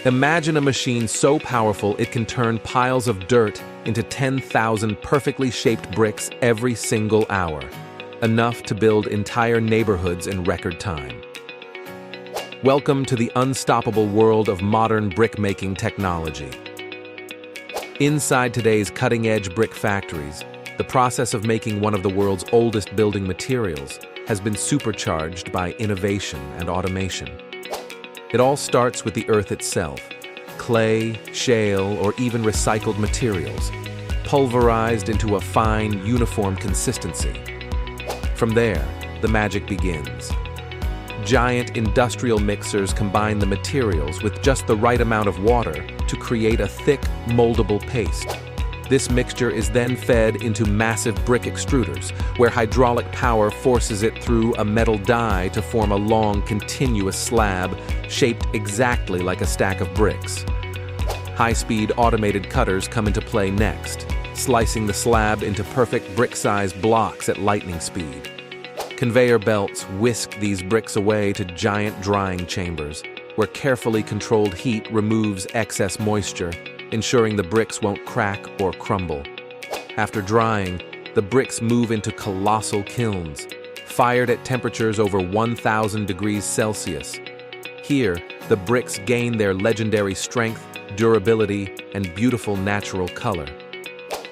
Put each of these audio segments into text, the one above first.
Imagine a machine so powerful it can turn piles of dirt into 10,000 perfectly shaped bricks every single hour, enough to build entire neighborhoods in record time. Welcome to the unstoppable world of modern brick-making technology. Inside today's cutting-edge brick factories, the process of making one of the world's oldest building materials has been supercharged by innovation and automation. It all starts with the earth itself, clay, shale, or even recycled materials, pulverized into a fine, uniform consistency. From there, the magic begins. Giant industrial mixers combine the materials with just the right amount of water to create a thick, moldable paste. This mixture is then fed into massive brick extruders, where hydraulic power forces it through a metal die to form a long, continuous slab shaped exactly like a stack of bricks. High-speed automated cutters come into play next, slicing the slab into perfect brick-sized blocks at lightning speed. Conveyor belts whisk these bricks away to giant drying chambers, where carefully controlled heat removes excess moisture, ensuring the bricks won't crack or crumble. After drying, the bricks move into colossal kilns, fired at temperatures over 1,000 degrees Celsius. Here, the bricks gain their legendary strength, durability, and beautiful natural color.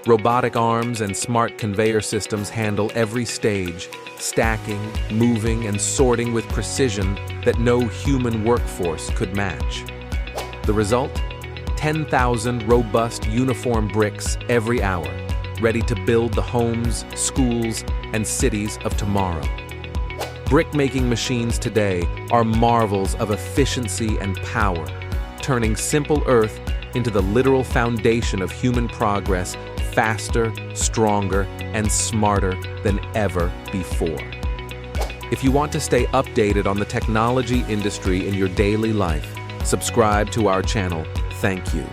Robotic arms and smart conveyor systems handle every stage, stacking, moving, and sorting with precision that no human workforce could match. The result? 10,000 robust, uniform bricks every hour, ready to build the homes, schools, and cities of tomorrow. Brick-making machines today are marvels of efficiency and power, turning simple earth into the literal foundation of human progress, faster, stronger, and smarter than ever before. If you want to stay updated on the technology industry in your daily life, subscribe to our channel. Thank you.